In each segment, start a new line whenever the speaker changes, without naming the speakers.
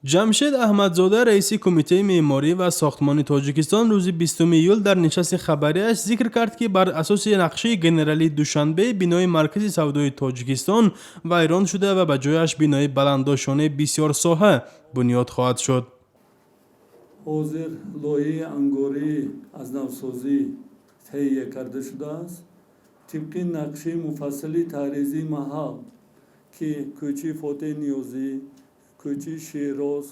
جمشید احمدزاده رئیس کمیته معماری و ساختمانی تاجیکستان روز 20 ایول در نشست خبریش ذکر کرد که بر اساس نقشه گنرالی دوشنبه بینای مرکزی سودای تاجیکستان ویران شده و به جایش بینای بلندداشانه بسیار ساحه بنیاد خواهد شد.
حاضر لایحه انگاری از نوسازی تهیه کرده شده است. طبق نقشه مفصلی تعریضی محل که کوچه فاتح نیازی، کوچه شیراز،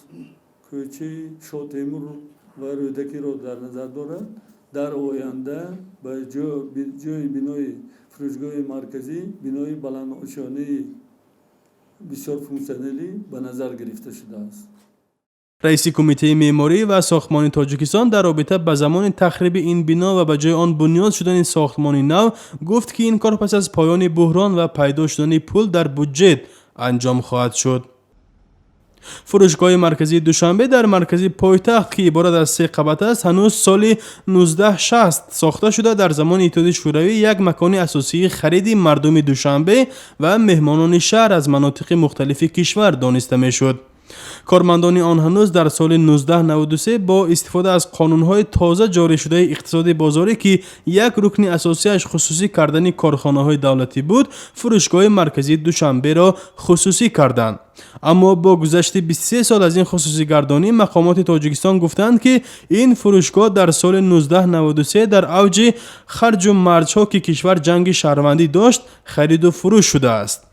کوچه شاه تیمور و رودکی را در نظر دارد، در آینده به جای بینای فروشگاه مرکزی بینای بلندنشانه بسیار فونکسیونالی به نظر گرفته شده است.
رئیس کمیته معماری و ساختمانی تاجیکستان در رابطه با زمان تخریب این بنا و به جای آن بنیاد شدن ساختمان نو گفت که این کار پس از پایان بحران و پیدا شدن پول در بودجه انجام خواهد شد. فروشگاه مرکزی دوشنبه در مرکزی پایتخت که عبارت از 3 قبطه است هنوز سال 1960 ساخته شده در زمان اتحادیه شوروی یک مکان اساسی خرید مردم دوشنبه و مهمانان شهر از مناطق مختلف کشور دانسته میشد. کارمندان آن هنوز در سال 1993 با استفاده از قانون‌های تازه جاری شده اقتصاد بازاری که یک رکن اساسیش خصوصی کردن کارخانه‌های دولتی بود، فروشگاه مرکزی دوشنبه را خصوصی کردند. اما با گذشت 23 سال از این خصوصی گردانی مقامات تاجیکستان گفتند که این فروشگاه در سال 1993 در اوج خرج و مرج‌ها که کشور جنگ شهروندی داشت خرید و فروش شده است.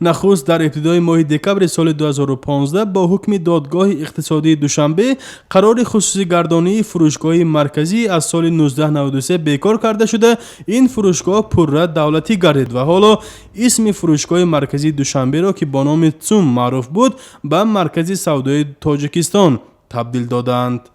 نخست در ابتدای ماه دکبر سال 2015 با حکم دادگاه اقتصادی دوشنبه قرار خصوصی گردانی فروشگاه مرکزی از سال 1993 بیکار کرده شده. این فروشگاه پررد دولتی گردید و حالا اسم فروشگاه مرکزی دوشنبه را که با نام تسوم معروف بود به مرکزی سودای تاجیکستان تبدیل دادند.